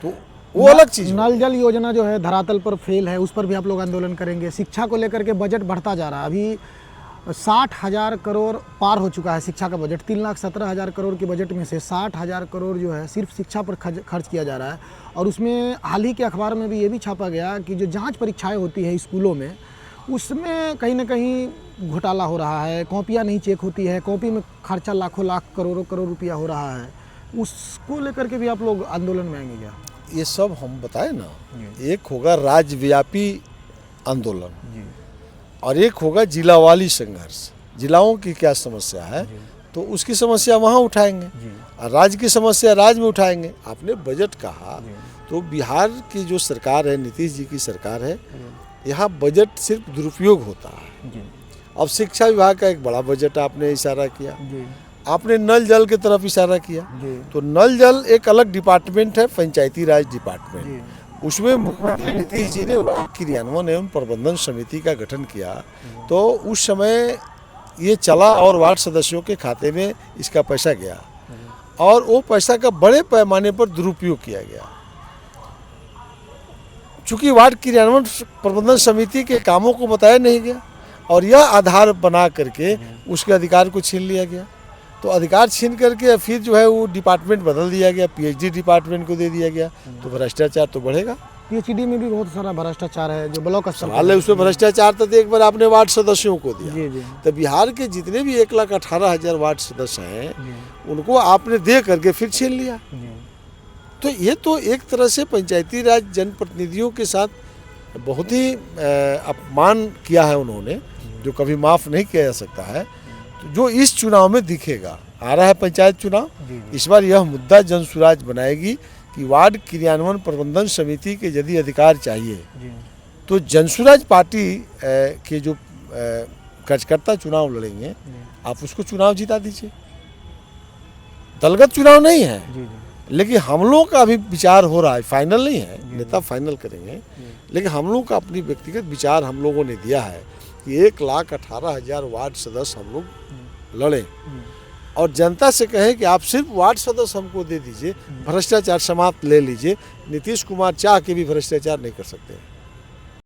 तो वो अलग चीज़। नल जल योजना जो है धरातल पर फेल है, उस पर भी आप लोग आंदोलन करेंगे। शिक्षा को लेकर के बजट बढ़ता जा रहा है, अभी 60,000 करोड़ पार हो चुका है शिक्षा का बजट। 3,17,000 करोड़ के बजट में से 60,000 करोड़ जो है सिर्फ शिक्षा पर खर्च किया जा रहा है। और उसमें हाल ही के अखबार में भी ये भी छापा गया कि जो जांच परीक्षाएं होती है स्कूलों में, उसमें कहीं ना कहीं घोटाला हो रहा है, कॉपियाँ नहीं चेक होती है, कॉपी में खर्चा लाखों लाख करोड़ों करोड़ रुपया हो रहा है। उसको लेकर के भी आप लोग आंदोलन में आएंगे क्या? ये सब हम बताए ना, एक होगा राज्यव्यापी आंदोलन और एक होगा जिलावाली संघर्ष। जिलाओं की क्या समस्या है तो उसकी समस्या वहाँ उठाएंगे और राज्य की समस्या राज्य में उठाएंगे। आपने बजट कहा तो बिहार की जो सरकार है, नीतीश जी की सरकार है, यहाँ बजट सिर्फ दुरुपयोग होता है। अब शिक्षा विभाग का एक बड़ा बजट आपने इशारा किया, आपने नल जल की तरफ इशारा किया, तो नल जल एक अलग डिपार्टमेंट है, पंचायती राज डिपार्टमेंट। उसमें मुख्यमंत्री नीतीश जी ने क्रियान्वयन एवं प्रबंधन समिति का गठन किया, तो उस समय ये चला और वार्ड सदस्यों के खाते में इसका पैसा गया और वो पैसा का बड़े पैमाने पर दुरुपयोग किया गया। चूंकि वार्ड क्रियान्वयन प्रबंधन समिति के कामों को बताया नहीं गया और यह आधार बना करके उसके अधिकार को छीन लिया गया। तो अधिकार छीन करके फिर जो है वो डिपार्टमेंट बदल दिया गया, पीएचडी डिपार्टमेंट को दे दिया गया, तो भ्रष्टाचार तो बढ़ेगा। पीएचडी में भी बहुत सारा भ्रष्टाचार है जो ब्लॉक स्तर सवाल है उसमें भ्रष्टाचार। तो एक बार आपने वार्ड सदस्यों को दिया, तो बिहार के जितने भी 1,18,000 वार्ड सदस्य हैं उनको आपने दे करके फिर छीन लिया। तो ये तो एक तरह से पंचायती राज जनप्रतिनिधियों के साथ बहुत ही अपमान किया है उन्होंने, जो कभी माफ़ नहीं किया जा सकता है। तो जो इस चुनाव में दिखेगा, आ रहा है पंचायत चुनाव, इस बार यह मुद्दा जनसुराज बनाएगी कि वार्ड क्रियान्वयन प्रबंधन समिति के यदि अधिकार चाहिए तो जनसुराज पार्टी के जो कार्यकर्ता चुनाव लड़ेंगे आप उसको चुनाव जिता दीजिए। दलगत चुनाव नहीं है, लेकिन हम लोगों का अभी विचार हो रहा है, फाइनल नहीं है, नेता फाइनल करेंगे, लेकिन हम लोग का अपनी व्यक्तिगत विचार हम लोगों ने दिया है कि 1,18,000 वार्ड सदस्य हम लोग लड़ें और जनता से कहें कि आप सिर्फ वार्ड सदस्य हमको दे दीजिए, भ्रष्टाचार समाप्त ले लीजिए। नीतीश कुमार चाह के भी भ्रष्टाचार नहीं कर सकते।